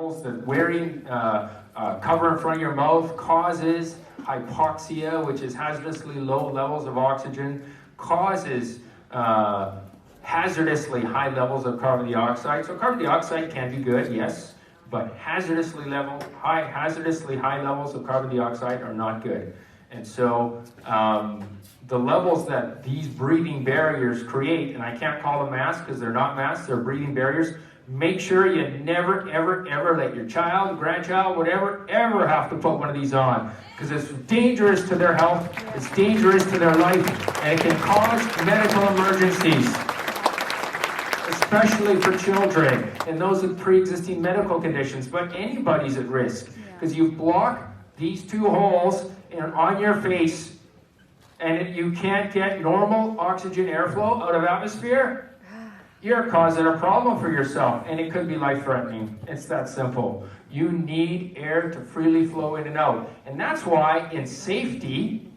levels that wearing cover in front of your mouth causes hypoxia, which is hazardously low levels of oxygen, causes hazardously high levels of carbon dioxide. So carbon dioxide can be good, yes, but hazardously high levels of carbon dioxide are not good. And so the levels that these breathing barriers create, and I can't call them masks because they're not masks, they're breathing barriers. Make sure you never, ever, ever let your child, grandchild, whatever, ever have to put one of these on, because it's dangerous to their health, it's dangerous to their life, and it can cause medical emergencies, especially for children and those with pre-existing medical conditions. But anybody's at risk, because you block these two holes on your face, and you can't get normal oxygen airflow out of atmosphere. You're causing a problem for yourself, and it could be life-threatening. It's that simple. You need air to freely flow in and out. And that's why, in safety,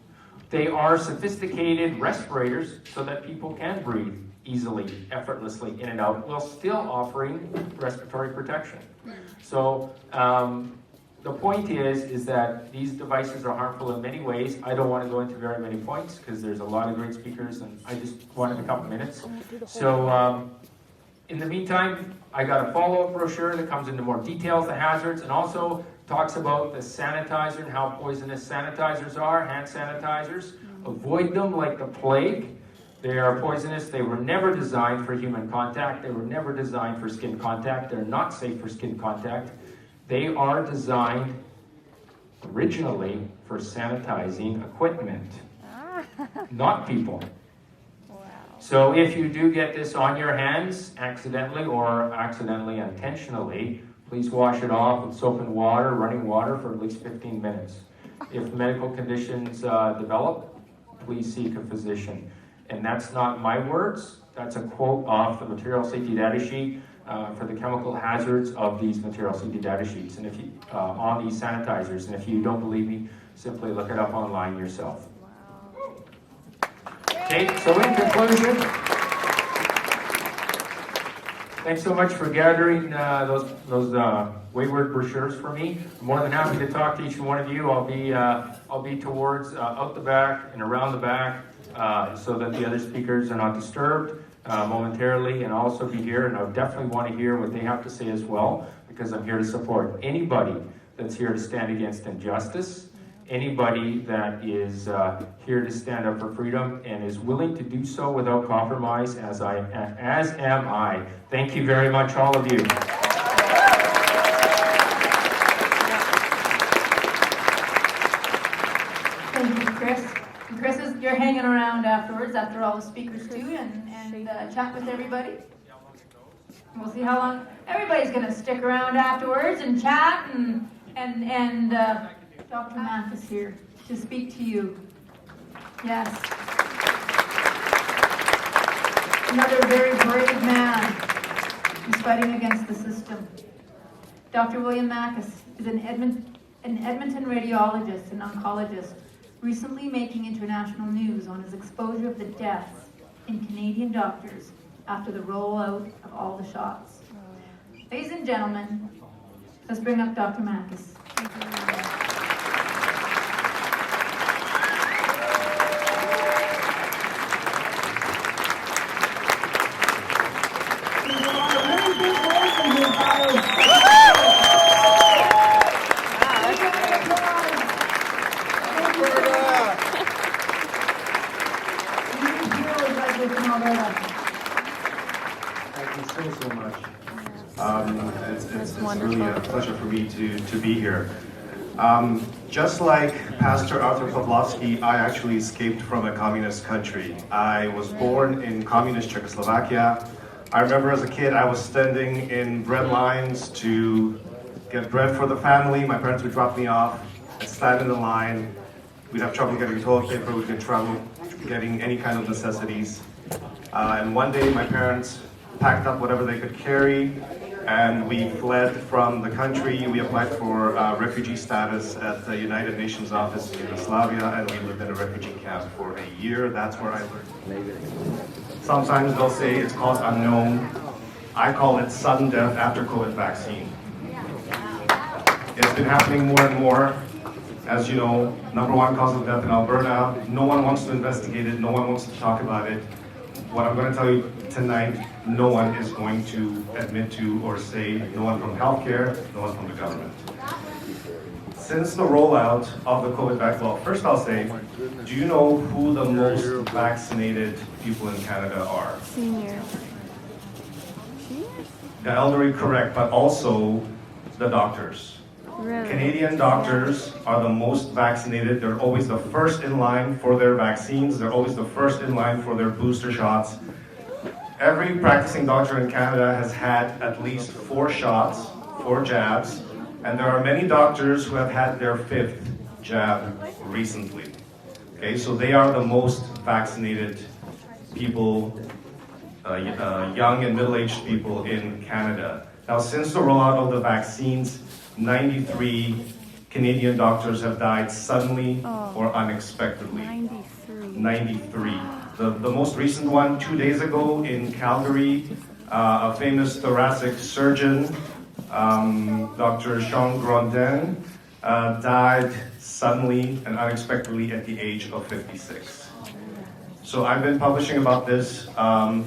they are sophisticated respirators so that people can breathe easily, effortlessly in and out, while still offering respiratory protection. So the point is that these devices are harmful in many ways. I don't want to go into very many points because there's a lot of great speakers, and I just wanted a couple minutes. So in the meantime, I got a follow-up brochure that comes into more details, the hazards, and also talks about the sanitizer and how poisonous sanitizers are, hand sanitizers. Avoid them like the plague. They are poisonous. They were never designed for human contact. They were never designed for skin contact. They're not safe for skin contact. They are designed originally for sanitizing equipment, not people. Wow. So if you do get this on your hands accidentally or accidentally intentionally, please wash it off with soap and water, running water, for at least 15 minutes. If medical conditions develop, please seek a physician. And that's not my words, that's a quote off the material safety data sheet for the chemical hazards of these material safety data sheets, and if you on these sanitizers. And if you don't believe me, simply look it up online yourself. Wow. Okay, so in conclusion, thanks so much for gathering those wayward brochures for me. I'm more than happy to talk to each one of you. I'll be towards out the back and around the back so that the other speakers are not disturbed momentarily, and I'll also be here, and I definitely want to hear what they have to say as well, because I'm here to support anybody that's here to stand against injustice, anybody that is here to stand up for freedom and is willing to do so without compromise, as am I. Thank you very much, all of you. Thank you, Chris. And Chris, you're hanging around afterwards, after all the speakers too, and chat with everybody. We'll see how long. Everybody's going to stick around afterwards and chat, and Dr. Makis here to speak to you. Yes. Another very brave man who's fighting against the system. Dr. William Makis is an Edmonton radiologist and oncologist, recently making international news on his exposure of the deaths in Canadian doctors after the rollout of all the shots. Ladies and gentlemen, let's bring up Dr. Makis. It's really a pleasure for me to be here. Just like Pastor Artur Pawlowski, I actually escaped from a communist country. I was born in communist Czechoslovakia. I remember as a kid I was standing in bread lines to get bread for the family. My parents would drop me off. I'd stand in the line. We'd have trouble getting toilet paper. We'd get trouble getting any kind of necessities. And one day my parents packed up whatever they could carry, and we fled from the country. We applied for refugee status at the United Nations office in Yugoslavia, and we lived in a refugee camp for a year. That's where I learned. Sometimes they'll say it's called unknown. I call it sudden death after COVID vaccine. It's been happening more and more. As you know, #1 cause of death in Alberta. No one wants to investigate it. No one wants to talk about it. What I'm going to tell you tonight, no one is going to admit to or say, no one from healthcare, no one from the government. Since the rollout of the COVID vaccine, well, first I'll say, do you know who the most vaccinated people in Canada are? Seniors. The elderly, correct, but also the doctors. Really? Canadian doctors are the most vaccinated. They're always the first in line for their vaccines. They're always the first in line for their booster shots. Every practicing doctor in Canada has had at least 4 shots, 4 jabs, and there are many doctors who have had their 5th jab recently. Okay, so they are the most vaccinated people, young and middle-aged people in Canada. Now, since the rollout of the vaccines, 93 Canadian doctors have died suddenly or unexpectedly. 93. The most recent one, 2 days ago in Calgary, a famous thoracic surgeon, Dr. Grande, died suddenly and unexpectedly at the age of 56. So I've been publishing about this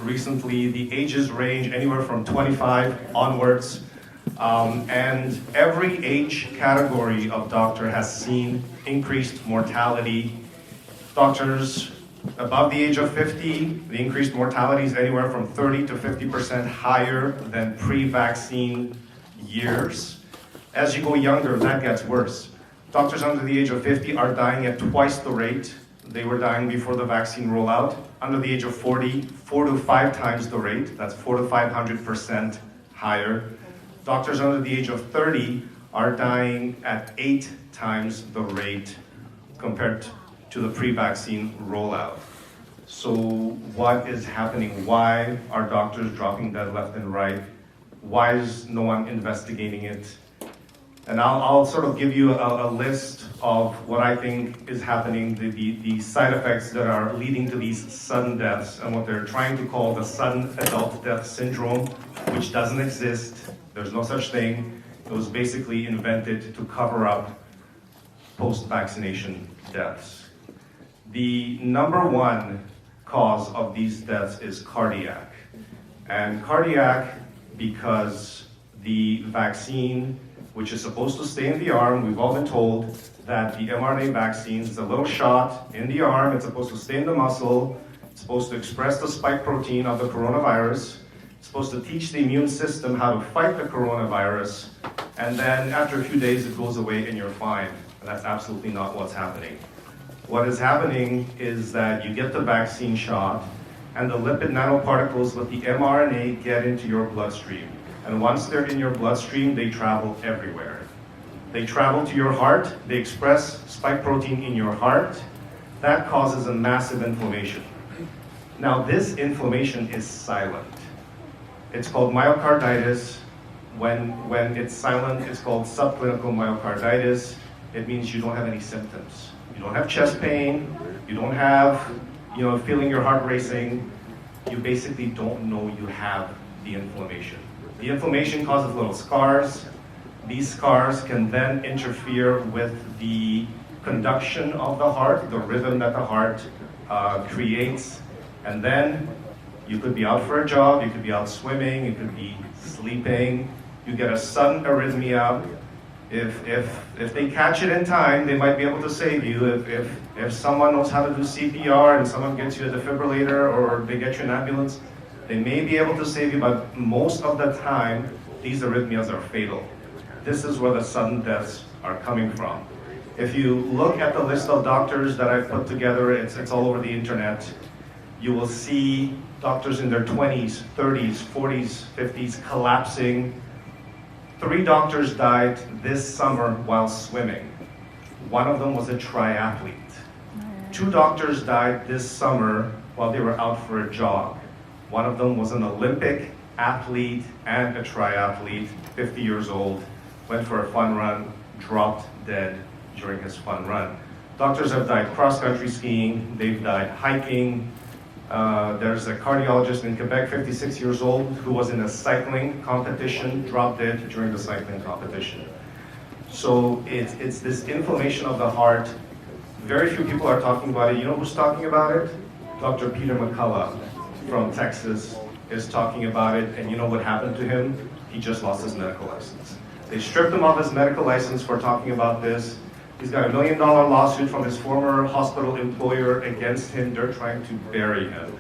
recently. The ages range anywhere from 25 onwards. And every age category of doctor has seen increased mortality. Doctors above the age of 50, the increased mortality is anywhere from 30 to 50% higher than pre-vaccine years. As you go younger, that gets worse. Doctors under the age of 50 are dying at twice the rate they were dying before the vaccine rollout. Under the age of 40, 4 to 5 times the rate. That's 400 to 500% higher. Doctors under the age of 30 are dying at 8 times the rate compared to the pre-vaccine rollout. So what is happening? Why are doctors dropping dead left and right? Why is no one investigating it? And I'll sort of give you a list of what I think is happening, the side effects that are leading to these sudden deaths and what they're trying to call the sudden adult death syndrome, which doesn't exist. There's no such thing. It was basically invented to cover up post-vaccination deaths. The #1 cause of these deaths is cardiac. And cardiac because the vaccine, which is supposed to stay in the arm, we've all been told that the mRNA vaccine is a little shot in the arm, it's supposed to stay in the muscle, it's supposed to express the spike protein of the coronavirus, it's supposed to teach the immune system how to fight the coronavirus, and then after a few days it goes away and you're fine. And that's absolutely not what's happening. What is happening is that you get the vaccine shot, and the lipid nanoparticles with the mRNA get into your bloodstream. And once they're in your bloodstream, they travel everywhere. They travel to your heart, they express spike protein in your heart. That causes a massive inflammation. Now, this inflammation is silent. It's called myocarditis. When it's silent, it's called subclinical myocarditis. It means you don't have any symptoms. You don't have chest pain, you don't have, feeling your heart racing. You basically don't know you have the inflammation. The inflammation causes little scars. These scars can then interfere with the conduction of the heart, the rhythm that the heart creates. And then you could be out for a jog, you could be out swimming, you could be sleeping. You get a sudden arrhythmia. If they catch it in time, they might be able to save you. If someone knows how to do CPR and someone gets you a defibrillator or they get you an ambulance, they may be able to save you, but most of the time, these arrhythmias are fatal. This is where the sudden deaths are coming from. If you look at the list of doctors that I've put together, it's all over the internet, you will see doctors in their 20s, 30s, 40s, 50s collapsing. 3 doctors died this summer while swimming. One of them was a triathlete. 2 doctors died this summer while they were out for a jog. One of them was an Olympic athlete and a triathlete, 50 years old, went for a fun run, dropped dead during his fun run. Doctors have died cross-country skiing, they've died hiking. There's a cardiologist in Quebec, 56 years old, who was in a cycling competition, dropped dead during the cycling competition. So it's this inflammation of the heart. Very few people are talking about it. You know who's talking about it? Dr. Peter McCullough from Texas is talking about it, and you know what happened to him? He just lost his medical license. They stripped him of his medical license for talking about this. He's got $1 million lawsuit from his former hospital employer against him. They're trying to bury him.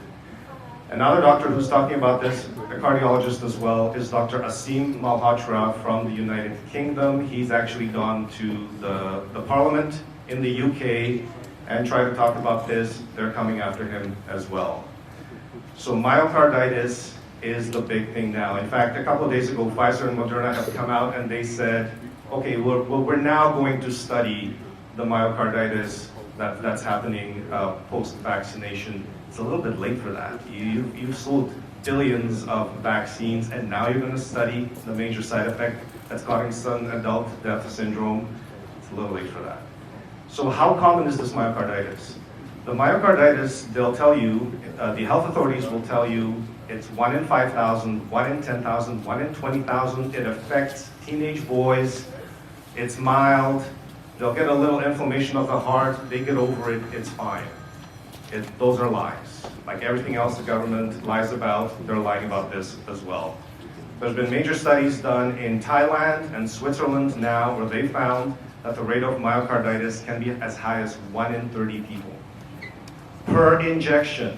Another doctor who's talking about this, a cardiologist as well, is Dr. Asim Malhotra from the United Kingdom. He's actually gone to the Parliament in the UK and tried to talk about this. They're coming after him as well. So myocarditis is the big thing now. In fact, a couple of days ago, Pfizer and Moderna have come out and they said, okay, we're now going to study the myocarditis that's happening post-vaccination. It's a little bit late for that. You've sold billions of vaccines, and now you're going to study the major side effect that's causing sudden adult death syndrome. It's a little late for that. So how common is this myocarditis? The myocarditis, they'll tell you, the health authorities will tell you, it's 1 in 5,000, 1 in 10,000, 1 in 20,000. It affects teenage boys. It's mild. They'll get a little inflammation of the heart. They get over it. It's fine. Those are lies. Like everything else the government lies about, they're lying about this as well. There's been major studies done in Thailand and Switzerland now where they found that the rate of myocarditis can be as high as 1 in 30 people per injection.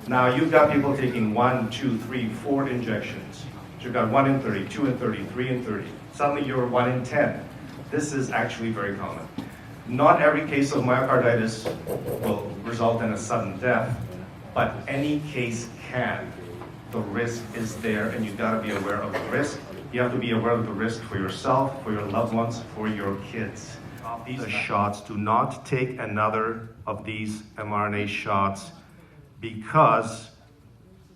Now you've got people taking 1, 2, 3, 4 injections. You've got 1 in 30, 2 in 30, 3 in 30. Suddenly you're 1 in 10. This is actually very common. Not every case of myocarditis will result in a sudden death, but any case can. The risk is there, and you've got to be aware of the risk. You have to be aware of the risk for yourself, for your loved ones, for your kids. These shots, do not take another of these mRNA shots, because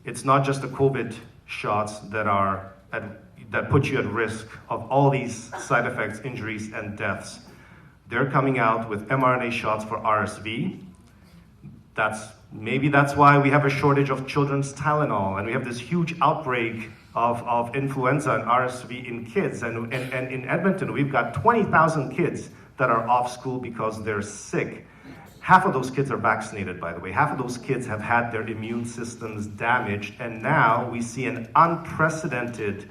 it's not just the COVID shots that put you at risk of all these side effects, injuries, and deaths. They're coming out with mRNA shots for RSV. Maybe that's why we have a shortage of children's Tylenol, and we have this huge outbreak of influenza and RSV in kids. And in Edmonton, we've got 20,000 kids that are off school because they're sick. Half of those kids are vaccinated, by the way. Half of those kids have had their immune systems damaged, and now we see an unprecedented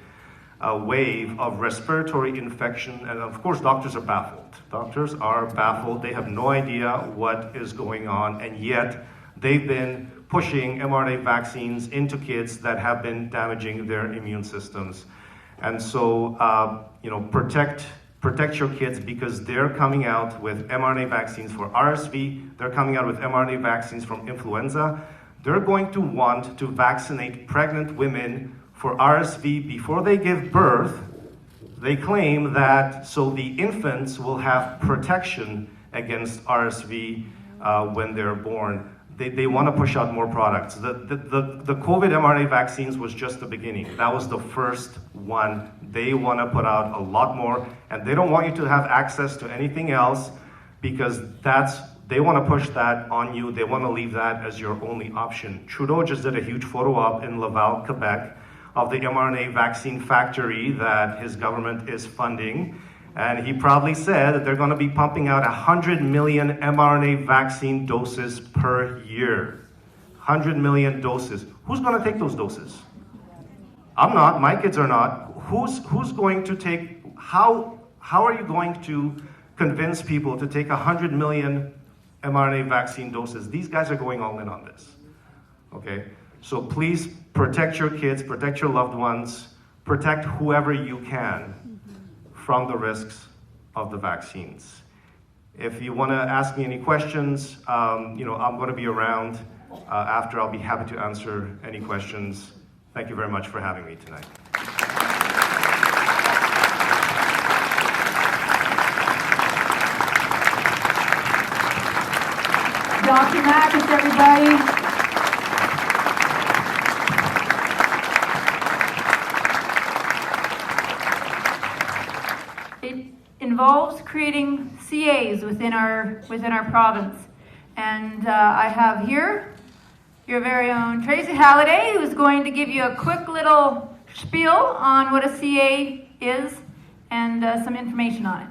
wave of respiratory infection, and of course doctors are baffled. Doctors are baffled. They have no idea what is going on, and yet they've been pushing mRNA vaccines into kids that have been damaging their immune systems. And so, protect your kids, because they're coming out with mRNA vaccines for RSV. They're coming out with mRNA vaccines from influenza. They're going to want to vaccinate pregnant women for RSV before they give birth. They claim that so the infants will have protection against RSV when they're born. They want to push out more products. The COVID mRNA vaccines was just the beginning. That was the first one. They want to put out a lot more, and they don't want you to have access to anything else, because they want to push that on you. They want to leave that as your only option. Trudeau just did a huge photo op in Laval, Quebec, of the mRNA vaccine factory that his government is funding. And he proudly said that they're going to be pumping out 100 million mRNA vaccine doses per year. 100 million doses. Who's going to take those doses? I'm not. My kids are not. Who's going to take? How are you going to convince people to take 100 million mRNA vaccine doses? These guys are going all in on this. Okay? So please protect your kids, protect your loved ones, protect whoever you can from the risks of the vaccines. If you want to ask me any questions, I'm going to be around after. I'll be happy to answer any questions. Thank you very much for having me tonight. Dr. Makis, everybody. Involves creating CAs within our province, and I have here your very own Tracy Halliday, who's going to give you a quick little spiel on what a CA is and some information on it.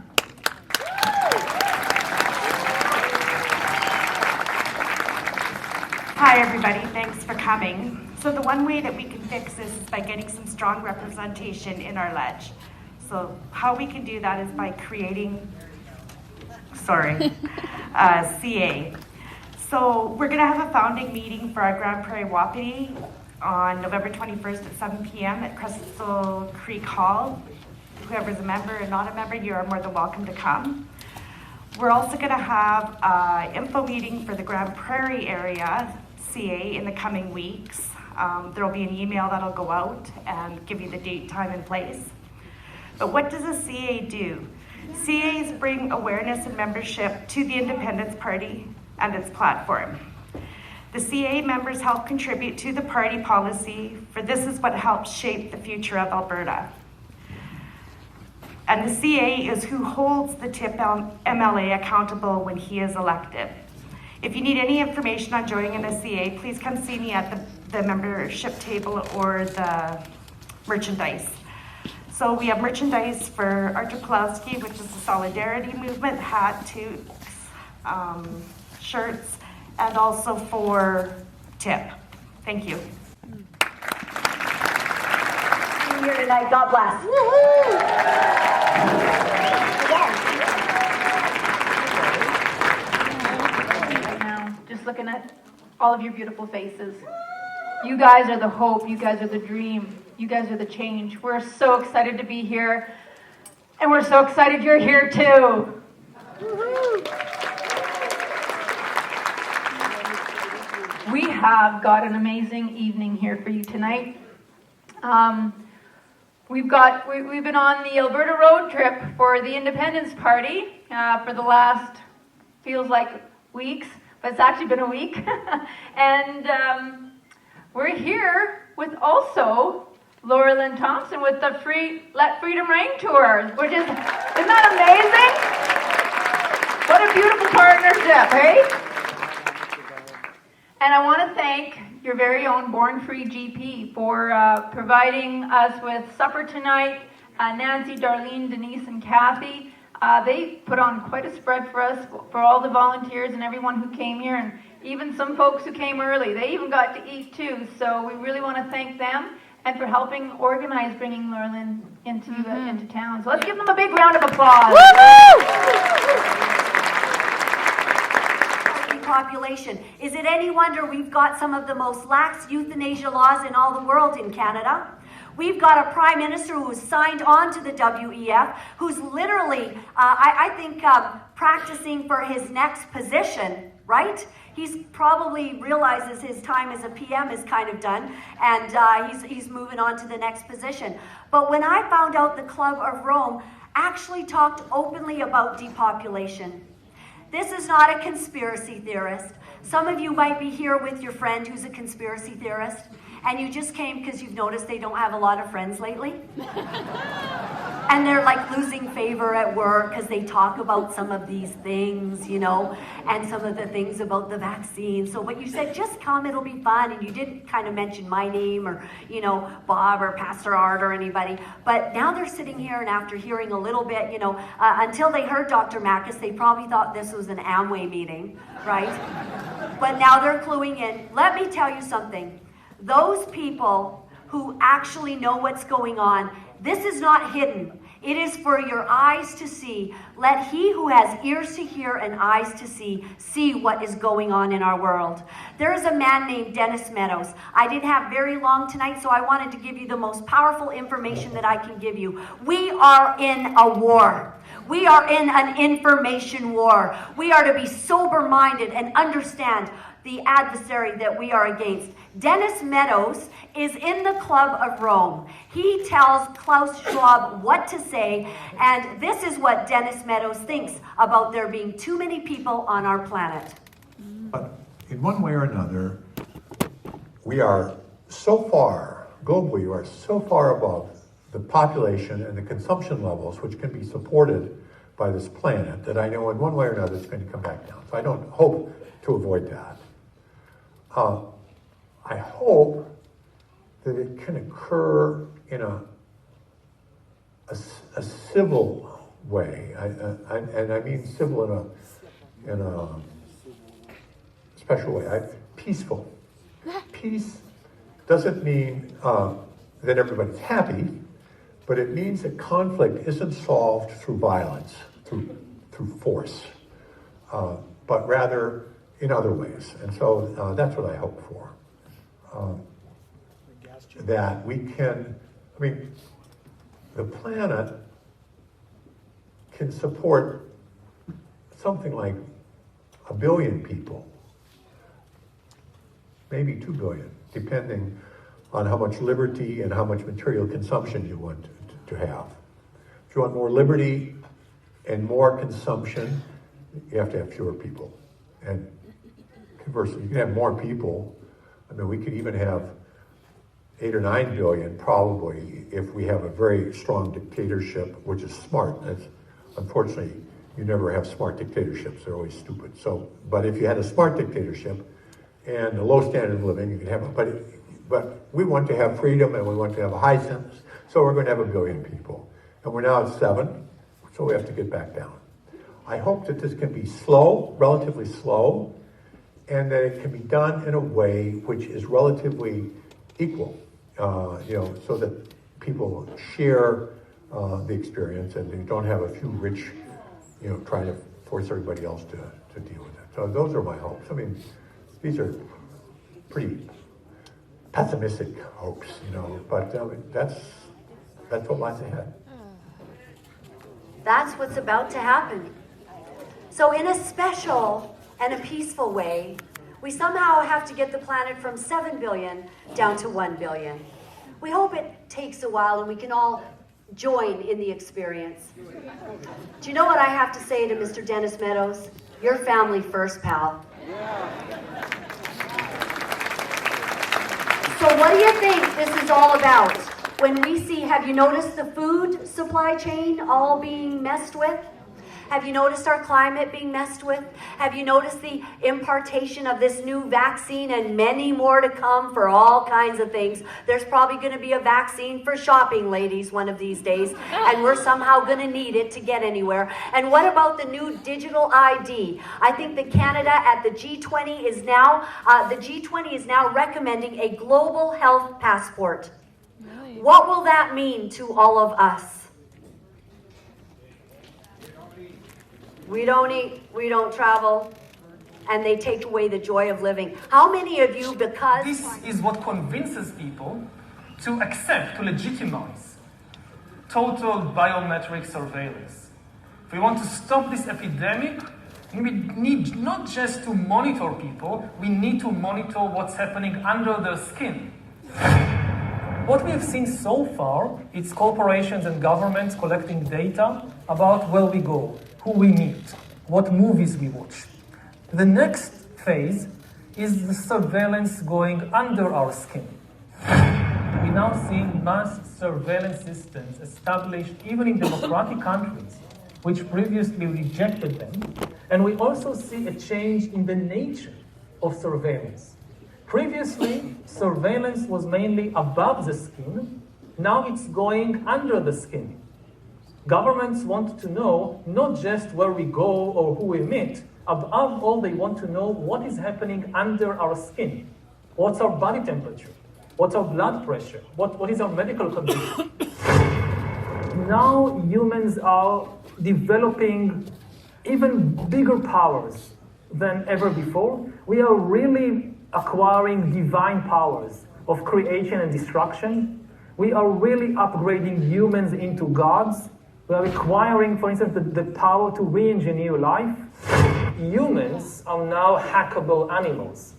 Hi everybody, thanks for coming. So the one way that we can fix this is by getting some strong representation in our ledge. So how we can do that is by creating, CA. So we're gonna have a founding meeting for our Grand Prairie Wapiti on November 21st at 7 p.m. at Crystal Creek Hall. Whoever's a member and not a member, you are more than welcome to come. We're also gonna have an info meeting for the Grand Prairie area CA in the coming weeks. There'll be an email that'll go out and give you the date, time, and place. But what does a CA do? CAs bring awareness and membership to the Independence Party and its platform. The CA members help contribute to the party policy, for this is what helps shape the future of Alberta. And the CA is who holds the TIP MLA accountable when he is elected. If you need any information on joining a CA, please come see me at the membership table or the merchandise. So we have merchandise for Artur, which is the Solidarity Movement, hat, toques, shirts, and also for TIP. Thank you. Here tonight, God bless. Right now, just looking at all of your beautiful faces. You guys are the hope, you guys are the dream, you guys are the change. We're so excited to be here, and we're so excited you're here too. We have got an amazing evening here for you tonight. We've been on the Alberta road trip for the Independence Party for the last, feels like weeks, but it's actually been a week. And we're here with also Laura-Lynn Thompson with the Let Freedom Ring Tour, which isn't that amazing? What a beautiful partnership, hey? And I want to thank your very own Born Free GP for providing us with supper tonight. Nancy, Darlene, Denise, and Kathy. They put on quite a spread for us, for all the volunteers and everyone who came here, and even some folks who came early. They even got to eat too, so we really want to thank them and for helping organize bringing Laura-Lynn into town. So let's give them a big round of applause. Population. Is it any wonder we've got some of the most lax euthanasia laws in all the world in Canada? We've got a prime minister who has signed on to the WEF, who's literally, I think, practicing for his next position, right? He's probably realizes his time as a PM is kind of done, and he's moving on to the next position. But when I found out the Club of Rome actually talked openly about depopulation, this is not a conspiracy theorist. Some of you might be here with your friend who's a conspiracy theorist, and you just came because you've noticed they don't have a lot of friends lately. And they're like losing favor at work because they talk about some of these things, you know, and some of the things about the vaccine. So when you said, just come, it'll be fun, and you didn't kind of mention my name or, you know, Bob or Pastor Art or anybody. But now they're sitting here, and after hearing a little bit, you know, until they heard Dr. Makis, they probably thought this was an Amway meeting, right? But now they're cluing in. Let me tell you something. Those people who actually know what's going on, this is not hidden. It is for your eyes to see. Let he who has ears to hear and eyes to see what is going on in our world. There is a man named Dennis Meadows. I didn't have very long tonight, so I wanted to give you the most powerful information that I can give you. We are in a war. We are in an information war. We are to be sober-minded and understand the adversary that we are against. Dennis Meadows is in the Club of Rome. He tells Klaus Schwab what to say, and this is what Dennis Meadows thinks about there being too many people on our planet. But in one way or another, we are so far, globally, we are so far above the population and the consumption levels which can be supported by this planet that I know in one way or another it's going to come back down. So I don't hope to avoid that. I hope that it can occur in a civil way. And I mean civil in a special way. Peaceful. Peace doesn't mean that everybody's happy, but it means that conflict isn't solved through violence, through force, but rather in other ways. And so that's what I hope for. That we can, I mean, the planet can support something like 1 billion people, maybe 2 billion, depending on how much liberty and how much material consumption you want to have. If you want more liberty and more consumption, you have to have fewer people. And conversely, you can have more people. I mean, we could even have 8 or 9 billion probably if we have a very strong dictatorship, which is smart. That's, unfortunately, you never have smart dictatorships. They're always stupid. So, but if you had a smart dictatorship and a low standard of living, you could have, but we want to have freedom and we want to have a high census, so we're going to have 1 billion people. And we're now at 7, so we have to get back down. I hope that this can be slow, relatively slow, and that it can be done in a way which is relatively equal, so that people share the experience and you don't have a few rich, trying to force everybody else to deal with it. So those are my hopes. I mean, these are pretty pessimistic hopes, but that's what lies ahead. That's what's about to happen. So in a special and a peaceful way, we somehow have to get the planet from 7 billion down to 1 billion. We hope it takes a while and we can all join in the experience. Do you know what I have to say to Mr. Dennis Meadows? Your family first, pal. So what do you think this is all about? When we see, have you noticed the food supply chain all being messed with? Have you noticed our climate being messed with? Have you noticed the impartation of this new vaccine and many more to come for all kinds of things? There's probably going to be a vaccine for shopping, ladies, one of these days, and we're somehow going to need it to get anywhere. And what about the new digital ID? I think that Canada at the G20 is now recommending a global health passport. What will that mean to all of us? We don't eat, we don't travel, and they take away the joy of living. How many of you, because... This is what convinces people to accept, to legitimize total biometric surveillance. If we want to stop this epidemic, we need not just to monitor people, we need to monitor what's happening under their skin. What we have seen so far is corporations and governments collecting data about where we go, who we meet, what movies we watch. The next phase is the surveillance going under our skin. We now see mass surveillance systems established even in democratic countries, which previously rejected them. And we also see a change in the nature of surveillance. Previously, surveillance was mainly above the skin. Now it's going under the skin. Governments want to know not just where we go or who we meet. Above all, they want to know what is happening under our skin. What's our body temperature? What's our blood pressure? What is our medical condition? Now humans are developing even bigger powers than ever before. We are really acquiring divine powers of creation and destruction. We are really upgrading humans into gods. We are acquiring, for instance, the power to re-engineer life. Humans are now hackable animals.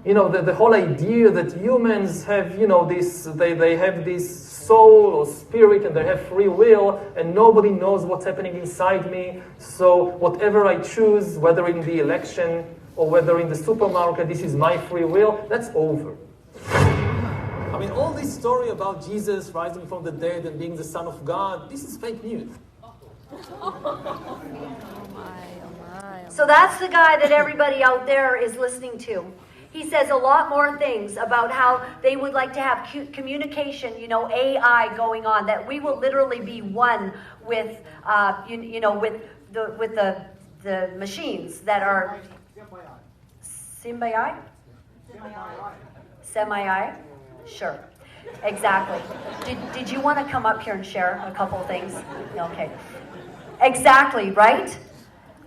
The whole idea that humans have, they have this soul or spirit and they have free will and nobody knows what's happening inside me. So whatever I choose, whether in the election or whether in the supermarket, this is my free will, that's over. I mean, all this story about Jesus rising from the dead and being the Son of God, this is fake news. So that's the guy that everybody out there is listening to. He says a lot more things about how they would like to have communication, AI going on, that we will literally be one with, with the machines that are Symbii? Semi-I? Sure. Exactly. Did you want to come up here and share a couple of things? Okay. Exactly, right?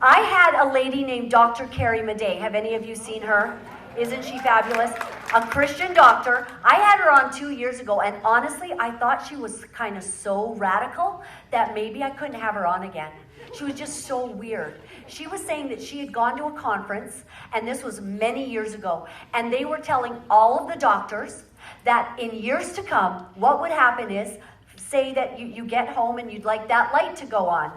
I had a lady named Dr. Carrie Madej. Have any of you seen her? Isn't she fabulous? A Christian doctor. I had her on 2 years ago, and honestly, I thought she was kind of so radical that maybe I couldn't have her on again. She was just so weird. She was saying that she had gone to a conference, and this was many years ago, and they were telling all of the doctors that in years to come, what would happen is, say that you get home and you'd like that light to go on.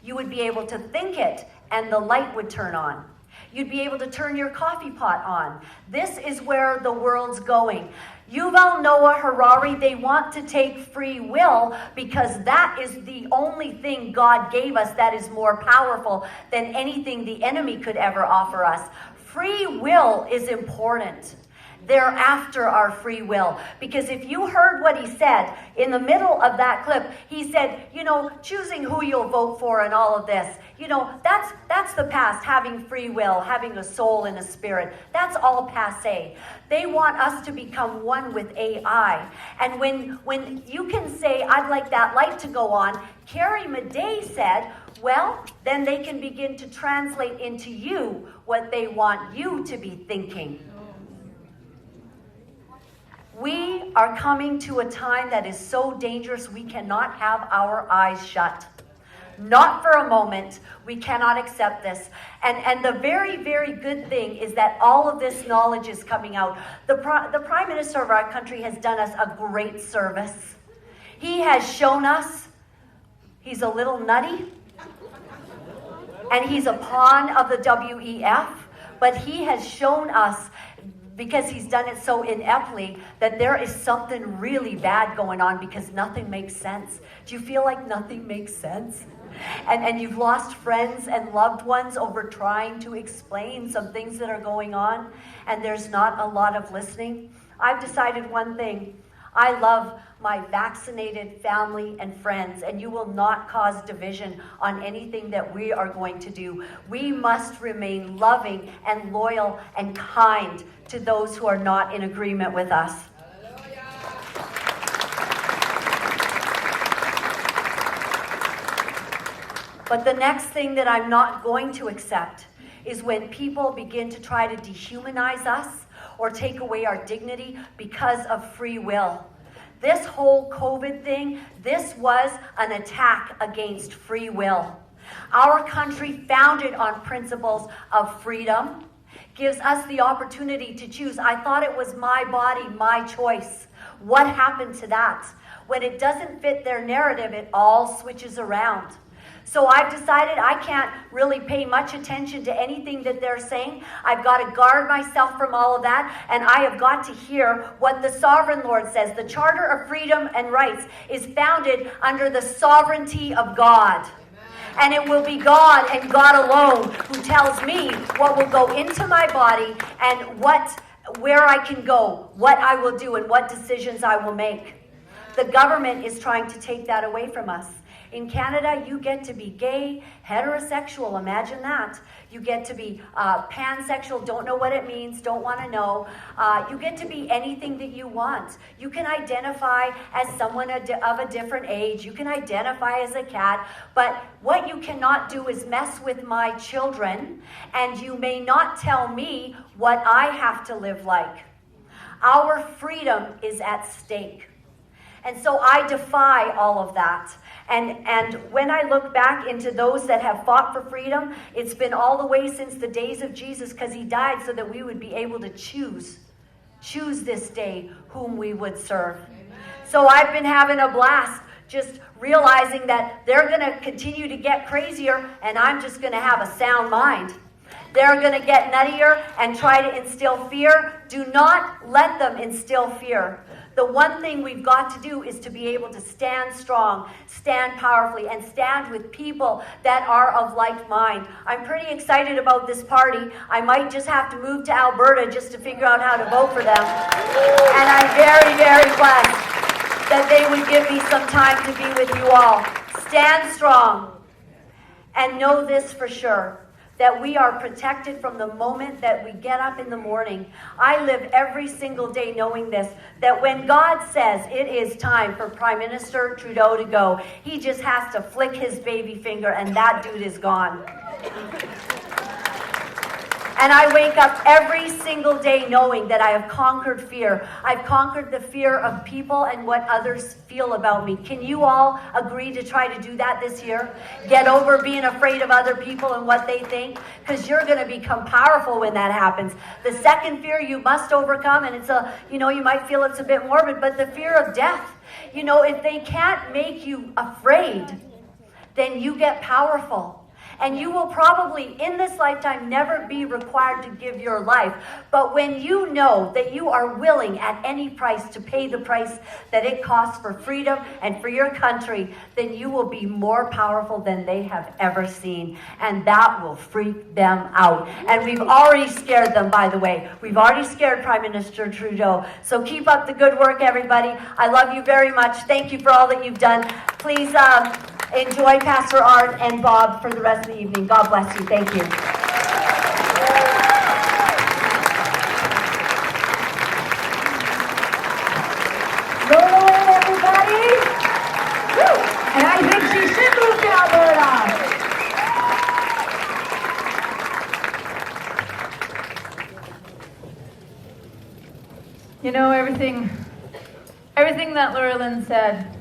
You would be able to think it, and the light would turn on. You'd be able to turn your coffee pot on. This is where the world's going. Yuval Noah Harari, they want to take free will because that is the only thing God gave us that is more powerful than anything the enemy could ever offer us. Free will is important. They're after our free will. Because if you heard what he said in the middle of that clip, he said, choosing who you'll vote for and all of this, that's the past, having free will, having a soul and a spirit. That's all passé. They want us to become one with AI. And when you can say, I'd like that light to go on, Carrie Madej said, well, then they can begin to translate into you what they want you to be thinking. We are coming to a time that is so dangerous we cannot have our eyes shut. Not for a moment. We cannot accept this. And the very, very good thing is that all of this knowledge is coming out. The Prime Minister of our country has done us a great service. He has shown us he's a little nutty, and he's a pawn of the WEF, but he has shown us, because he's done it so ineptly, that there is something really bad going on because nothing makes sense. Do you feel like nothing makes sense? And you've lost friends and loved ones over trying to explain some things that are going on, and there's not a lot of listening? I've decided one thing. I love my vaccinated family and friends, and you will not cause division on anything that we are going to do. We must remain loving and loyal and kind to those who are not in agreement with us. But the next thing that I'm not going to accept is when people begin to try to dehumanize us or take away our dignity because of free will. This whole COVID thing, this was an attack against free will. Our country, founded on principles of freedom, gives us the opportunity to choose. I thought it was my body, my choice. What happened to that? When it doesn't fit their narrative, it all switches around. So I've decided I can't really pay much attention to anything that they're saying. I've got to guard myself from all of that, and I have got to hear what the Sovereign Lord says. The Charter of Freedom and Rights is founded under the sovereignty of God. And it will be God and God alone who tells me what will go into my body and where I can go, what I will do, and what decisions I will make. The government is trying to take that away from us. In Canada, you get to be gay, heterosexual, imagine that. You get to be pansexual, don't know what it means, don't want to know. You get to be anything that you want. You can identify as someone of a different age. You can identify as a cat. But what you cannot do is mess with my children, and you may not tell me what I have to live like. Our freedom is at stake. And so I defy all of that. And when I look back into those that have fought for freedom, it's been all the way since the days of Jesus, because he died so that we would be able to choose this day whom we would serve. Amen. So I've been having a blast just realizing that they're going to continue to get crazier, and I'm just going to have a sound mind. They're going to get nuttier and try to instill fear. Do not let them instill fear. The one thing we've got to do is to be able to stand strong, stand powerfully, and stand with people that are of like mind. I'm pretty excited about this party. I might just have to move to Alberta just to figure out how to vote for them. And I'm very, very blessed that they would give me some time to be with you all. Stand strong. And know this for sure, that we are protected from the moment that we get up in the morning. I live every single day knowing this, that when God says it is time for Prime Minister Trudeau to go, he just has to flick his baby finger and that dude is gone. And I wake up every single day knowing that I have conquered fear. I've conquered the fear of people and what others feel about me. Can you all agree to try to do that this year? Get over being afraid of other people and what they think? Because you're going to become powerful when that happens. The second fear you must overcome, and it's you might feel it's a bit morbid, but the fear of death. If they can't make you afraid, then you get powerful. And you will probably, in this lifetime, never be required to give your life. But when you know that you are willing at any price to pay the price that it costs for freedom and for your country, then you will be more powerful than they have ever seen. And that will freak them out. And we've already scared them, by the way. We've already scared Prime Minister Trudeau. So keep up the good work, everybody. I love you very much. Thank you for all that you've done. Please, enjoy Pastor Art and Bob for the rest of the evening. God bless you. Thank you. Laura-Lynn, everybody. Woo. And I think she should move to Alberta. Everything that Laura-Lynn said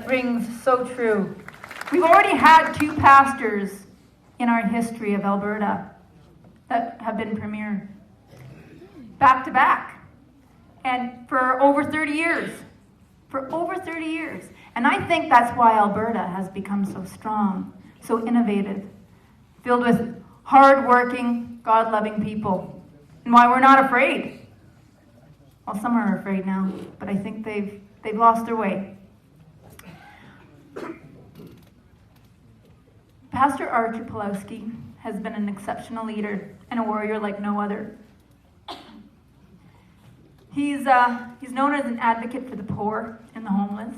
rings so true. We've already had 2 pastors in our history of Alberta that have been premiered back to back, and for over 30 years. And I think that's why Alberta has become so strong, so innovative, filled with hard-working, God-loving people, and why we're not afraid. Well, some are afraid now, but I think they've lost their way. Pastor Artur Pawlowski has been an exceptional leader and a warrior like no other. He's known as an advocate for the poor and the homeless.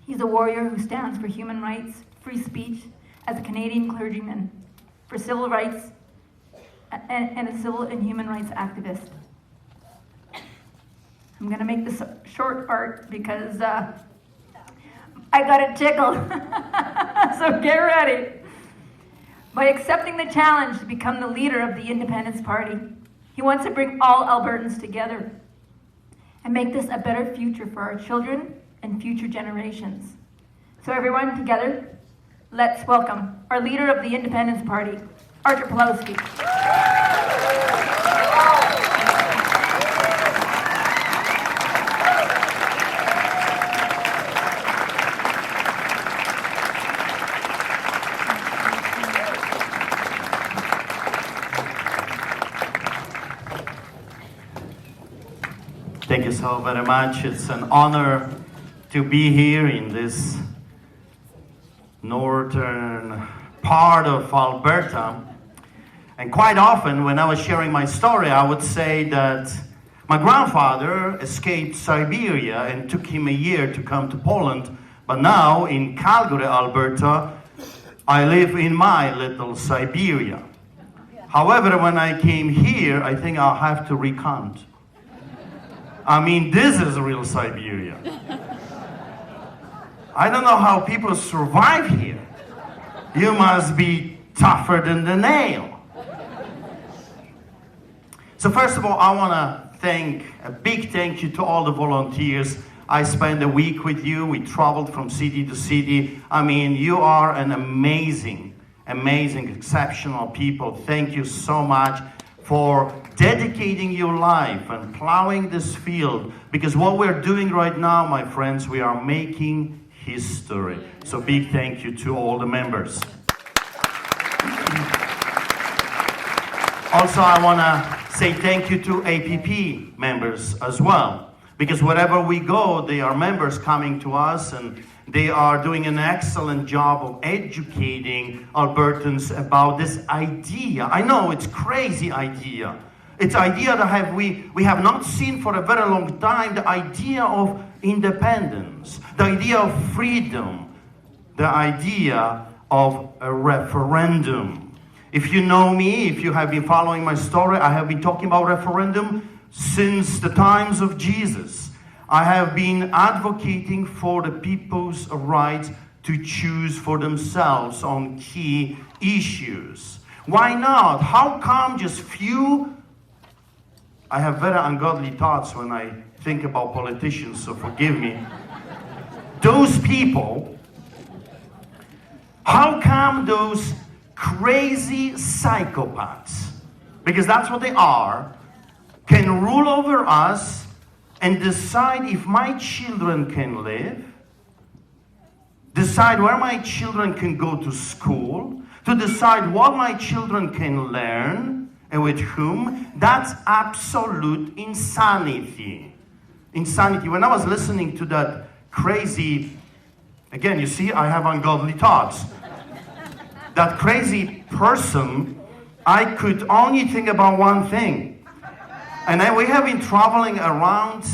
He's a warrior who stands for human rights, free speech, as a Canadian clergyman, for civil rights, and a civil and human rights activist. I'm going to make this short, Art, because I got a tickle. So get ready. By accepting the challenge to become the leader of the Independence Party, he wants to bring all Albertans together and make this a better future for our children and future generations. So everyone together, let's welcome our leader of the Independence Party, Artur Pawlowski. Thank you so very much. It's an honor to be here in this northern part of Alberta. And quite often when I was sharing my story, I would say that my grandfather escaped Siberia and took him a year to come to Poland. But now in Calgary, Alberta, I live in my little Siberia. However, when I came here, I think I'll have to recount. I mean, this is real Siberia. I don't know how people survive here. You must be tougher than the nail. So first of all, I want to thank, a big thank you to all the volunteers. I spent a week with you. We traveled from city to city. I mean, you are an amazing, exceptional people. Thank you so much for dedicating your life and plowing this field, because what we're doing right now, my friends, we are making history. So big thank you to all the members. Also, I want to say thank you to APP members as well, Because wherever we go, there are members coming to us, and they are doing an excellent job of educating Albertans about this idea. I know it's crazy idea. It's idea that we have not seen for a very long time, the idea of independence, the idea of freedom, the idea of a referendum. If you know me, if you have been following my story, I have been talking about referendum since the times of Jesus. I have been advocating for the people's right to choose for themselves on key issues. Why not? How come just few? I have very ungodly thoughts when I think about politicians, so forgive me. Those people, how come those crazy psychopaths, because that's what they are, can rule over us and decide if my children can live, decide where my children can go to school, to decide what my children can learn and with whom? That's absolute insanity. Insanity. When I was listening to that crazy, again, you see, I have ungodly thoughts. That crazy person, I could only think about one thing. And then we have been traveling around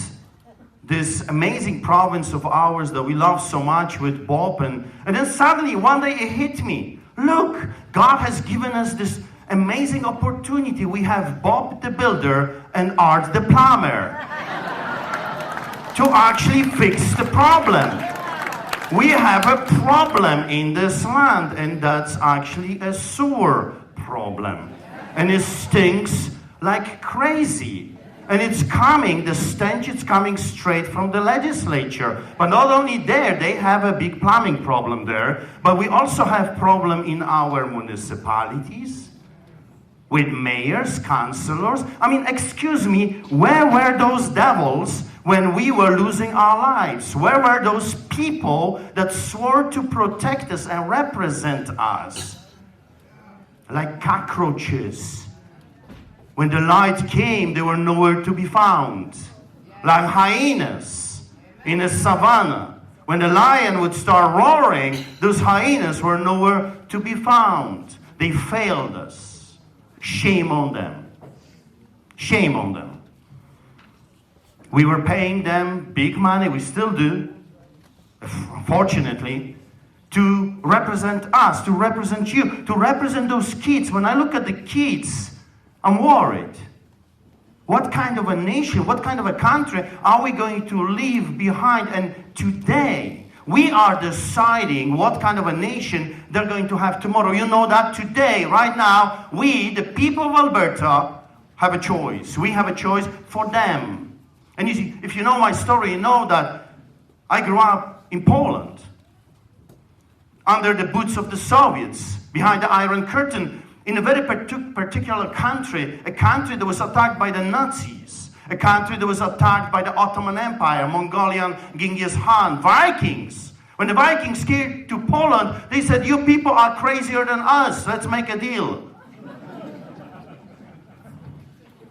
this amazing province of ours that we love so much with Bob. And then suddenly one day it hit me. Look, God has given us this amazing opportunity. We have Bob the builder and Art the plumber to actually fix the problem. We have a problem in this land, and that's actually a sewer problem. And it stinks like crazy. And it's coming, the stench is coming straight from the legislature. But not only there, they have a big plumbing problem there, but we also have problem in our municipalities with mayors, councillors. I mean, excuse me, where were those devils when we were losing our lives? Where were those people that swore to protect us and represent us? Like cockroaches. When the light came, they were nowhere to be found. Like hyenas in a savannah. When the lion would start roaring, those hyenas were nowhere to be found. They failed us. Shame on them. Shame on them. We were paying them big money, we still do, unfortunately, to represent us, to represent you, to represent those kids. When I look at the kids, I'm worried. What kind of a nation, what kind of a country are we going to leave behind? And today, we are deciding what kind of a nation they're going to have tomorrow. You know that today, right now, we, the people of Alberta, have a choice. We have a choice for them. And you see, if you know my story, you know that I grew up in Poland, under the boots of the Soviets, behind the Iron Curtain, in a very particular country, a country that was attacked by the Nazis, a country that was attacked by the Ottoman Empire, Mongolian Genghis Khan, Vikings. When the Vikings came to Poland, they said, you people are crazier than us, let's make a deal.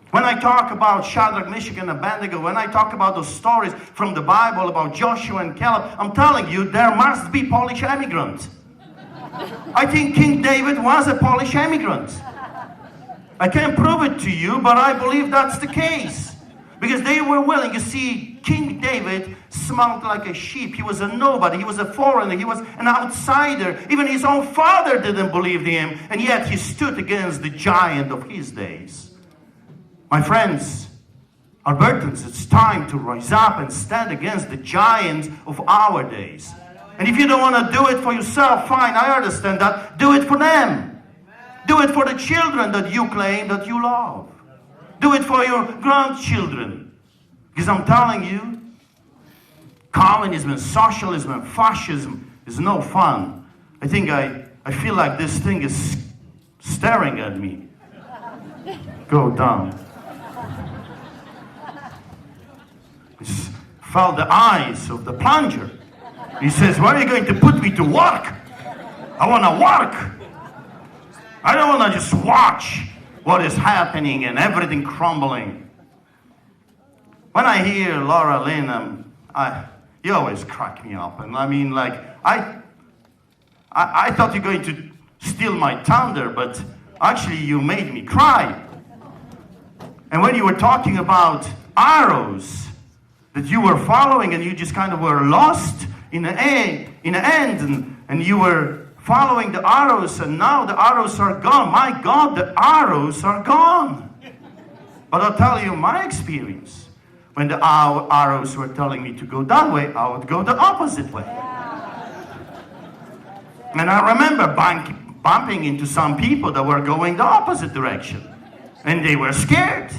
When I talk about Shadrach, Meshach, and Abednego, when I talk about those stories from the Bible about Joshua and Caleb, I'm telling you, there must be Polish immigrants. I think King David was a Polish immigrant. I can't prove it to you, but I believe that's the case. Because they were willing. You see, King David smelled like a sheep. He was a nobody. He was a foreigner. He was an outsider. Even his own father didn't believe in him. And yet he stood against the giant of his days. My friends, Albertans, it's time to rise up and stand against the giants of our days. And if you don't want to do it for yourself, fine, I understand that. Do it for them. Do it for the children that you claim that you love. Do it for your grandchildren. Because I'm telling you, communism and socialism and fascism is no fun. I think I feel like this thing is staring at me. Go down. I felt the eyes of the plunger. He says, where are you going to put me to work? I want to work. I don't want to just watch what is happening and everything crumbling. When I hear Laura-Lynn, you always crack me up. And I mean, like, I thought you're going to steal my thunder, but actually you made me cry. And when you were talking about arrows that you were following and you just kind of were lost in the end and you were following the arrows and now the arrows are gone. My God, the arrows are gone. But I'll tell you my experience. When the arrows were telling me to go that way, I would go the opposite way. And I remember bumping into some people that were going the opposite direction. And they were scared.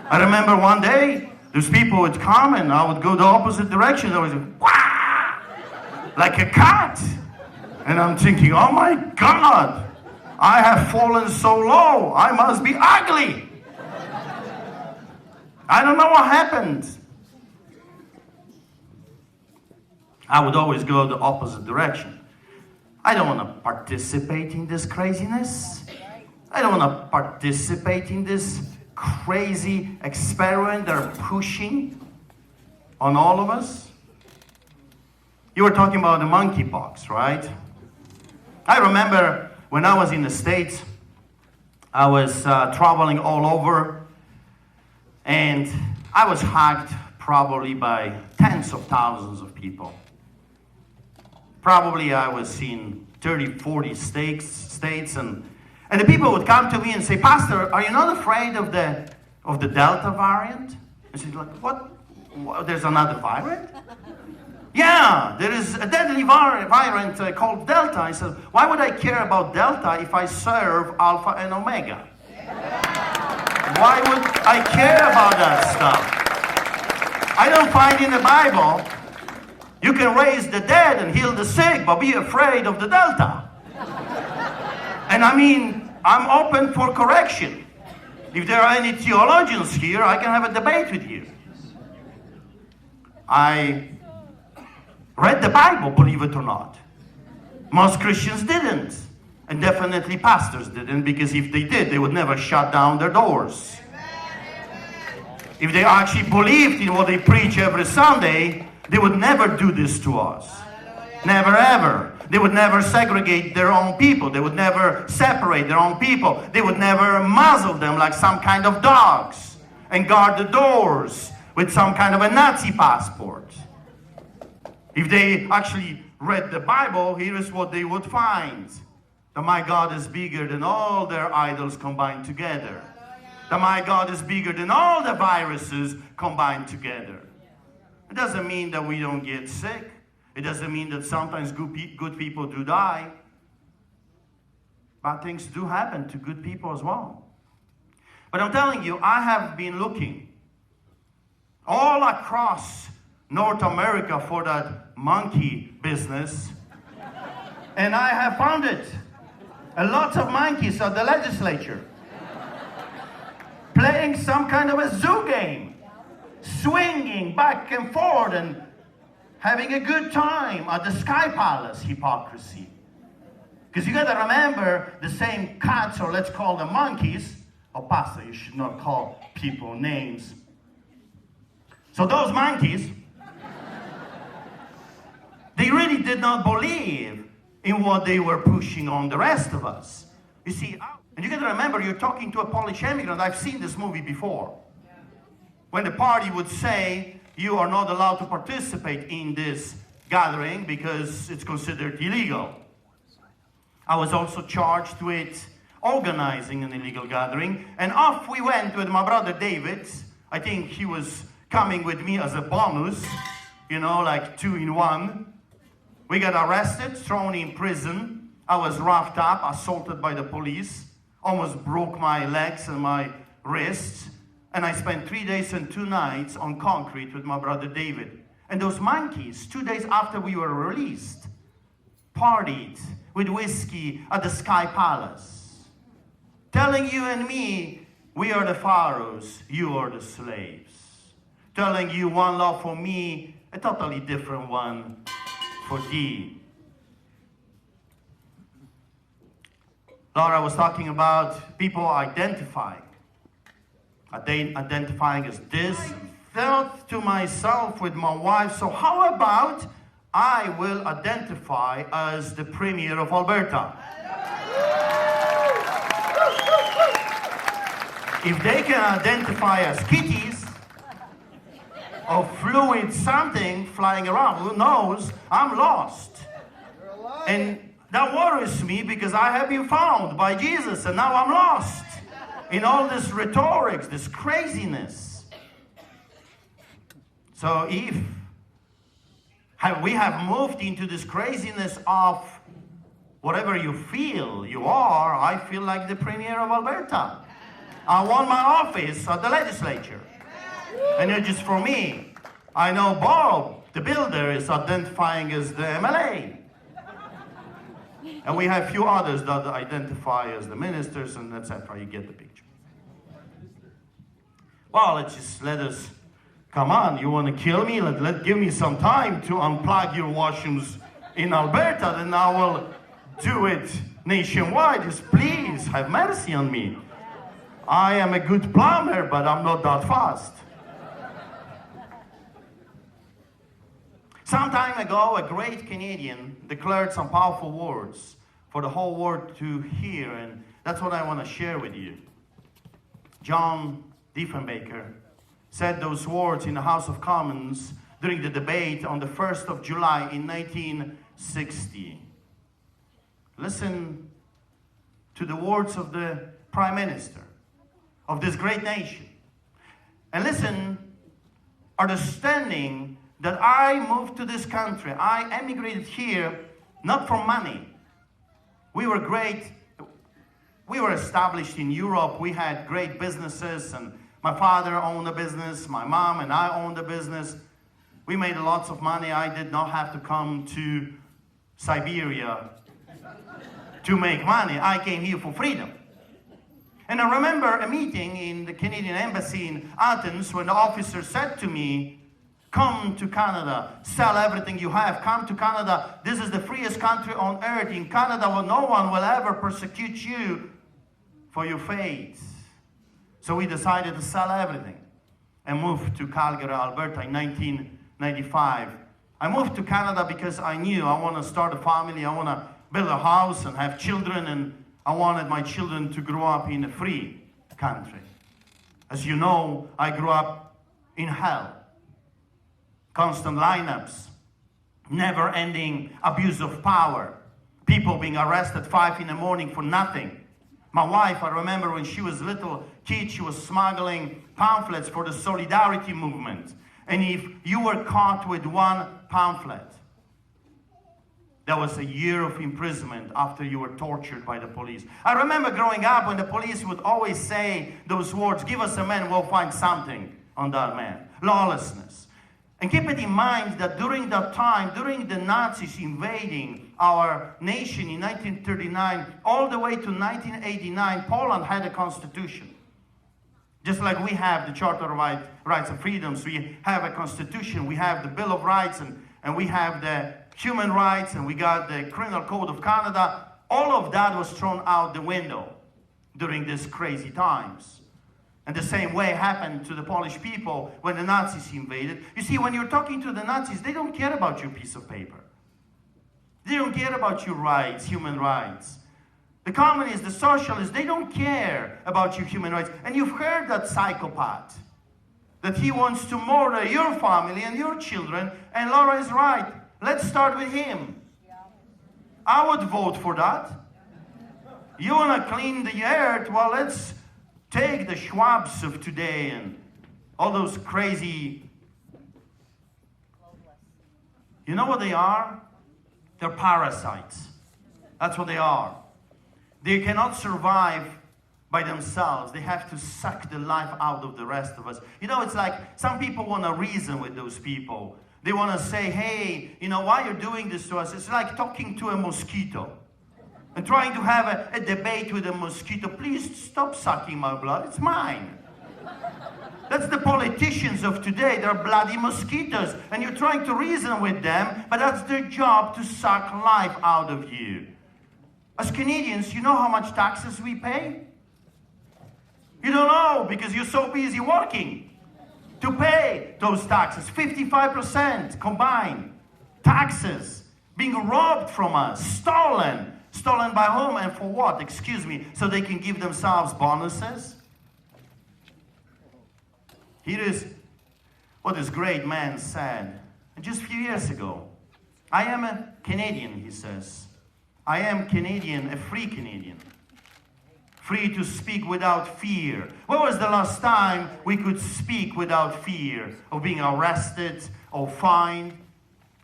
I remember one day, those people would come and I would go the opposite direction. I was like, wah! Like a cat. And I'm thinking, oh my God, I have fallen so low. I must be ugly. I don't know what happened. I would always go the opposite direction. I don't want to participate in this craziness. I don't want to participate in this crazy experiment they're pushing on all of us. You were talking about the monkeypox, right? I remember when I was in the States, I was traveling all over, and I was hugged probably by tens of thousands of people. Probably I was in 30, 40 states, and the people would come to me and say, Pastor, are you not afraid of the Delta variant? I said, like, what? There's another variant? Yeah, there is a deadly variant called Delta. I said, why would I care about Delta if I serve Alpha and Omega? Why would I care about that stuff? I don't find in the Bible you can raise the dead and heal the sick, but be afraid of the Delta. And I mean, I'm open for correction. If there are any theologians here, I can have a debate with you. I read the Bible, believe it or not. Most Christians didn't. And definitely pastors didn't, because if they did, they would never shut down their doors. If they actually believed in what they preach every Sunday, they would never do this to us. Never ever. They would never segregate their own people. They would never separate their own people. They would never muzzle them like some kind of dogs and guard the doors with some kind of a Nazi passport. If they actually read the Bible, here is what they would find. That my God is bigger than all their idols combined together. That my God is bigger than all the viruses combined together. It doesn't mean that we don't get sick. It doesn't mean that sometimes good people do die. Bad things do happen to good people as well. But I'm telling you, I have been looking all across North America for that monkey business, and I have found it. A lot of monkeys at the legislature playing some kind of a zoo game, swinging back and forth and having a good time at the Sky Palace. Hypocrisy. Because you got to remember, the same cats, or let's call them monkeys. Oh, Pastor, you should not call people names. So those monkeys, they really did not believe in what they were pushing on the rest of us. You see, and you got to remember, you're talking to a Polish immigrant. I've seen this movie before. When the party would say, you are not allowed to participate in this gathering because it's considered illegal. I was also charged with organizing an illegal gathering, and off we went with my brother David. I think he was coming with me as a bonus, you know, like 2 in 1. We got arrested, thrown in prison. I was roughed up, assaulted by the police, almost broke my legs and my wrists, and I spent 3 days and 2 nights on concrete with my brother David. And those monkeys, 2 days after we were released, partied with whiskey at the Sky Palace, telling you and me, we are the pharaohs, you are the slaves. Telling you one love for me, a totally different one for thee. Laura was talking about people identifying as this, thought to myself with my wife, so how about I will identify as the Premier of Alberta? If they can identify as kitties or fluid something flying around, who knows, I'm lost. And that worries me because I have been found by Jesus and now I'm lost in all this rhetoric, this craziness. So if we have moved into this craziness of whatever you feel you are, I feel like the Premier of Alberta. I want my office at the legislature. And not just for me. I know Bob, the builder, is identifying as the MLA. And we have a few others that identify as the ministers and etc. You get the picture. Well, let us, come on, you want to kill me? Give me some time to unplug your washrooms in Alberta, then I will do it nationwide. Just please have mercy on me. I am a good plumber, but I'm not that fast. Some time ago, a great Canadian declared some powerful words for the whole world to hear, and that's what I want to share with you. John Diefenbaker said those words in the House of Commons during the debate on the 1st of July in 1960. Listen to the words of the Prime Minister of this great nation. And listen, understanding that I moved to this country. I emigrated here not for money. We were great. We were established in Europe. We had great businesses, and my father owned a business. My mom and I owned a business. We made lots of money. I did not have to come to Siberia to make money. I came here for freedom. And I remember a meeting in the Canadian Embassy in Athens when the officer said to me, come to Canada, sell everything you have, come to Canada. This is the freest country on earth. In Canada, where no one will ever persecute you for your faith. So we decided to sell everything and move to Calgary, Alberta in 1995. I moved to Canada because I knew I want to start a family, I want to build a house and have children, and I wanted my children to grow up in a free country. As you know, I grew up in hell. Constant lineups, never-ending abuse of power, people being arrested at 5 in the morning for nothing. My wife, I remember when she was a little kid, she was smuggling pamphlets for the Solidarity movement. And if you were caught with one pamphlet, that was a year of imprisonment after you were tortured by the police. I remember growing up when the police would always say those words, give us a man, we'll find something on that man. Lawlessness. And keep it in mind that during that time, during the Nazis invading our nation in 1939, all the way to 1989, Poland had a constitution. Just like we have the Charter of Rights and Freedoms, we have a constitution, we have the Bill of Rights, and we have the human rights, and we got the Criminal Code of Canada. All of that was thrown out the window during these crazy times. And the same way happened to the Polish people when the Nazis invaded. You see, when you're talking to the Nazis, they don't care about your piece of paper. They don't care about your rights, human rights. The communists, the socialists, they don't care about your human rights. And you've heard that psychopath, that he wants to murder your family and your children. And Laura is right. Let's start with him. I would vote for that. You want to clean the earth? Well, let's take the Schwabs of today and all those crazy... You know what they are? They're parasites. That's what they are. They cannot survive by themselves. They have to suck the life out of the rest of us. You know, it's like some people want to reason with those people. They want to say, hey, you know, why you're doing this to us? It's like talking to a mosquito and trying to have a debate with a mosquito. Please stop sucking my blood. It's mine. That's the politicians of today. They're bloody mosquitoes. And you're trying to reason with them, but that's their job, to suck life out of you. As Canadians, you know how much taxes we pay? You don't know because you're so busy working. to pay those taxes. 55% combined. Taxes being robbed from us, stolen. Stolen by whom and for what? Excuse me, so they can give themselves bonuses? Here is what this great man said just a few years ago. I am a Canadian, he says. I am Canadian, a free Canadian. Free to speak without fear. When was the last time we could speak without fear of being arrested or fined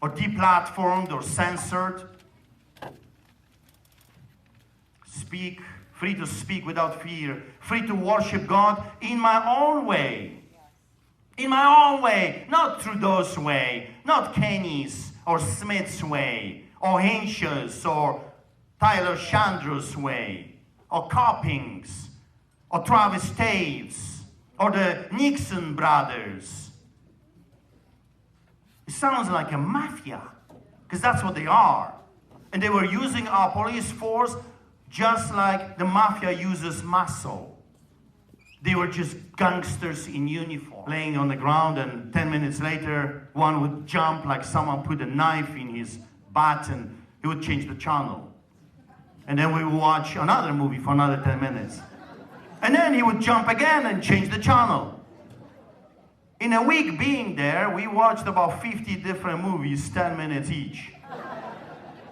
or deplatformed or censored? Speak, free to speak without fear. Free to worship God in my own way. In my own way, not Trudeau's way, not Kenny's or Smith's way, or Hinch's or Tyler Chandru's way, or Copping's, or Travis Taves, or the Nixon brothers. It sounds like a mafia, because that's what they are. And they were using our police force just like the mafia uses muscle. They were just gangsters in uniform, laying on the ground, and 10 minutes later, one would jump like someone put a knife in his butt, and he would change the channel. And then we would watch another movie for another 10 minutes. And then he would jump again and change the channel. In a week being there, we watched about 50 different movies, 10 minutes each.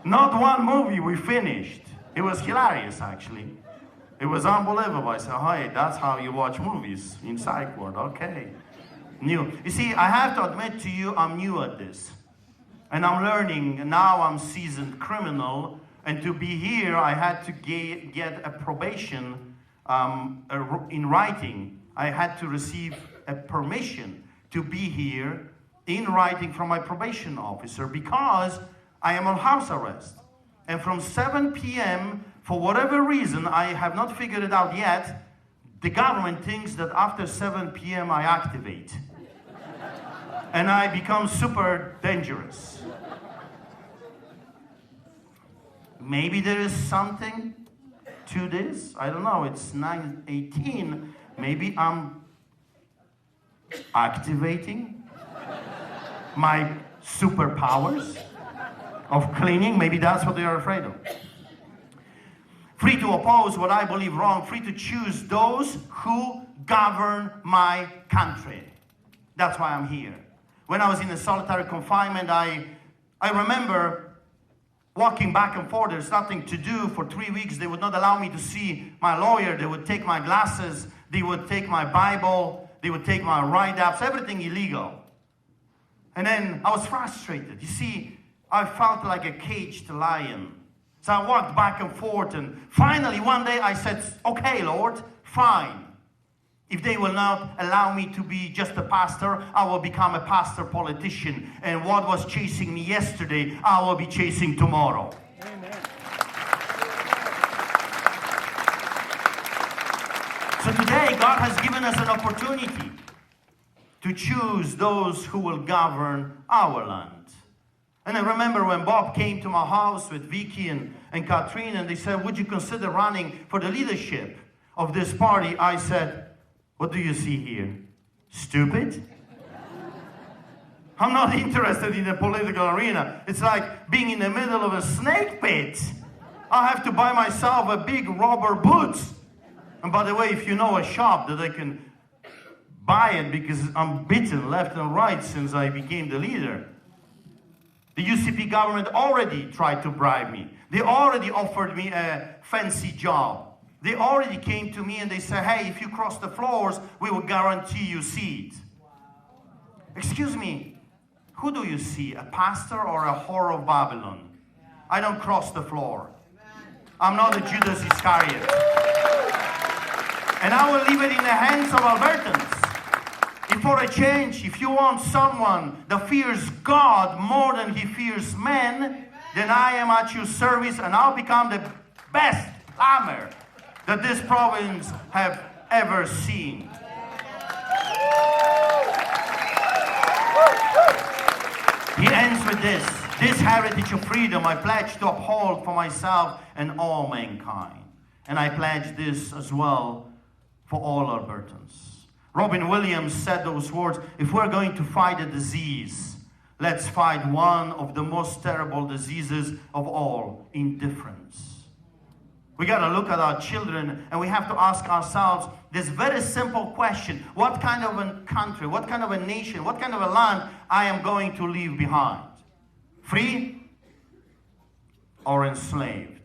Not one movie we finished. It was hilarious, actually. It was unbelievable. I said, hey, that's how you watch movies in psych ward. Okay. New. You see, I have to admit to you, I'm new at this. And I'm learning. Now I'm seasoned criminal. And to be here, I had to get a probation in writing. I had to receive a permission to be here in writing from my probation officer because I am on house arrest. And from 7 p.m., for whatever reason, I have not figured it out yet, the government thinks that after 7 p.m. I activate. And I become super dangerous. Maybe there is something to this. I don't know. It's 9:18. Maybe I'm activating my superpowers of cleaning. Maybe that's what they are afraid of. Free to oppose what I believe wrong. Free to choose those who govern my country. That's why I'm here. When I was in a solitary confinement, I remember walking back and forth. There's nothing to do. For 3 weeks, they would not allow me to see my lawyer. They would take my glasses. They would take my Bible. They would take my write-ups. Everything illegal. And then I was frustrated. You see, I felt like a caged lion. So I walked back and forth, and finally one day I said, okay, Lord, fine. If they will not allow me to be just a pastor, I will become a pastor politician. And what was chasing me yesterday, I will be chasing tomorrow. Amen. So today, God has given us an opportunity to choose those who will govern our land. And I remember when Bob came to my house with Vicky and Catherine, and they said, would you consider running for the leadership of this party? I said, what do you see here? Stupid? I'm not interested in the political arena. It's like being in the middle of a snake pit. I have to buy myself a big rubber boots. And by the way, if you know a shop that I can buy it, because I'm bitten left and right since I became the leader. The UCP government already tried to bribe me. They already offered me a fancy job. They already came to me and they said, hey, if you cross the floors, we will guarantee you a seat. Wow. Excuse me, who do you see, a pastor or a whore of Babylon? Yeah. I don't cross the floor. Amen. I'm not a Judas Iscariot. And I will leave it in the hands of Albertans. If for a change, if you want someone that fears God more than he fears men, then I am at your service and I'll become the best plumber that this province have ever seen. He ends with this. This heritage of freedom I pledge to uphold for myself and all mankind. And I pledge this as well for all Albertans. Robin Williams said those words, if we're going to fight a disease, let's fight one of the most terrible diseases of all, indifference. We got to look at our children and we have to ask ourselves this very simple question. What kind of a country, what kind of a nation, what kind of a land I am going to leave behind? Free or enslaved?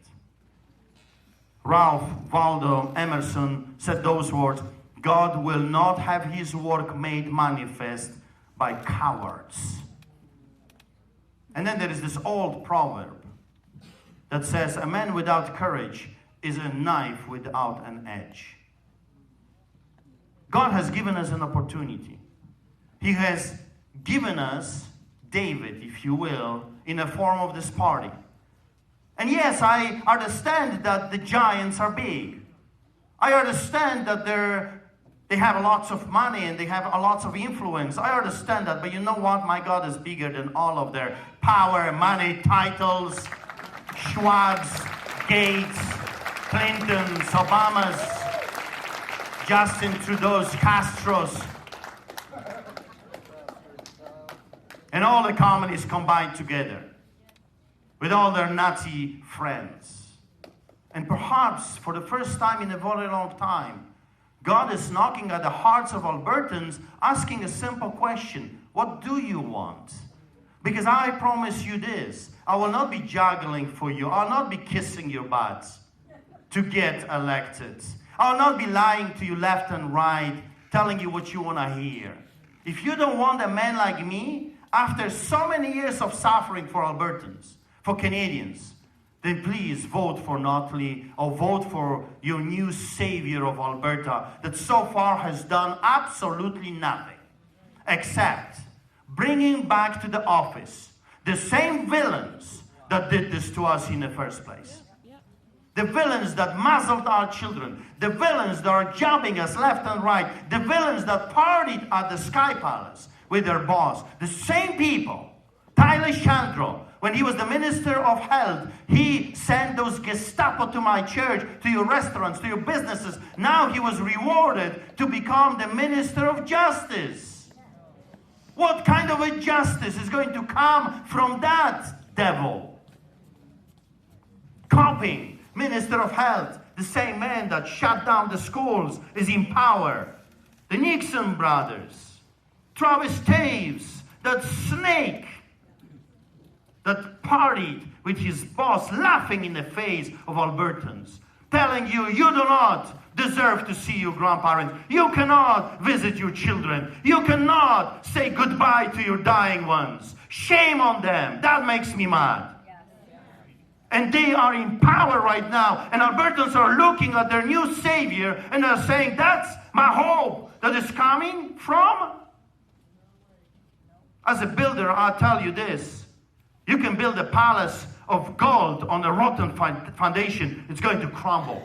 Ralph Waldo Emerson said those words, God will not have his work made manifest by cowards. And then there is this old proverb that says, a man without courage is a knife without an edge. God has given us an opportunity. He has given us David, if you will, in the form of this party. And yes, I understand that the giants are big. I understand that they have lots of money and they have lots of influence. I understand that, but you know what? My God is bigger than all of their power, money, titles, Schwabs, Gates, Clintons, Obamas, Justin Trudeau's, Castro's, and all the communists combined together with all their Nazi friends. And perhaps for the first time in a very long time, God is knocking at the hearts of Albertans, asking a simple question. What do you want? Because I promise you this, I will not be juggling for you. I'll not be kissing your butts to get elected. I'll not be lying to you left and right, telling you what you want to hear. If you don't want a man like me, after so many years of suffering for Albertans, for Canadians, then please vote for Notley or vote for your new savior of Alberta that so far has done absolutely nothing except bringing back to the office the same villains that did this to us in the first place. The villains that muzzled our children, the villains that are jobbing us left and right, the villains that partied at the Sky Palace with their boss, the same people. Tyler Chandro, when he was the Minister of Health, he sent those Gestapo to my church, to your restaurants, to your businesses. Now he was rewarded to become the Minister of Justice. What kind of a justice is going to come from that devil? Copying, Minister of Health, the same man that shut down the schools, is in power. The Nixon brothers, Travis Taves, that snake that partied with his boss, laughing in the face of Albertans, telling you, you do not deserve to see your grandparents. You cannot visit your children. You cannot say goodbye to your dying ones. Shame on them. That makes me mad. And they are in power right now. And Albertans are looking at their new savior and are saying, that's my hope that is coming from. As a builder, I'll tell you this. You can build a palace of gold on a rotten foundation. It's going to crumble.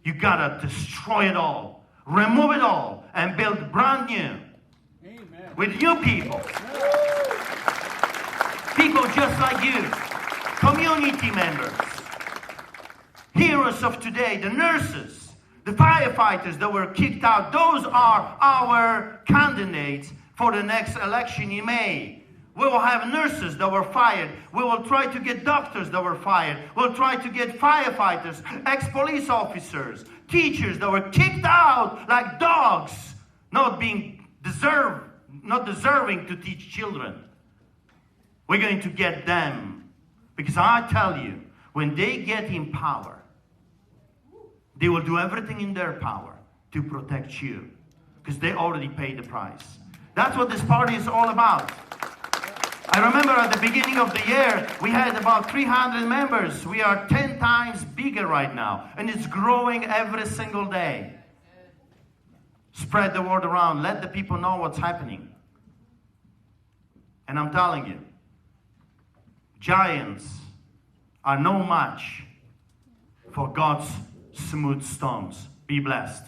You gotta destroy it all, remove it all, and build brand new. Amen. With new people. People just like you, community members, heroes of today, the nurses, the firefighters that were kicked out. Those are our candidates for the next election in May. We will have nurses that were fired. We will try to get doctors that were fired. We'll try to get firefighters, ex-police officers, teachers that were kicked out like dogs, not deserving to teach children. We're going to get them. Because I tell you, when they get in power, they will do everything in their power to protect you. Because they already paid the price. That's what this party is all about. I remember at the beginning of the year, we had about 300 members. We are 10 times bigger right now. And it's growing every single day. Spread the word around. Let the people know what's happening. And I'm telling you, giants are no match for God's smooth stones. Be blessed.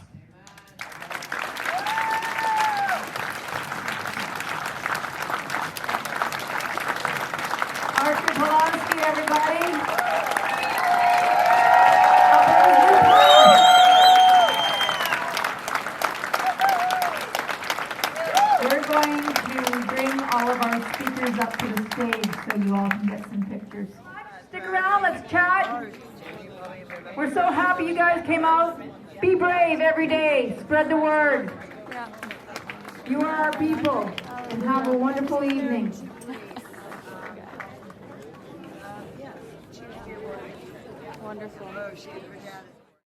Artur, Pawlowski, everybody. doctors. Stick around, let's chat. We're so happy you guys came out. Be brave every day. Spread the word. You are our people. And have a wonderful evening. Wonderful.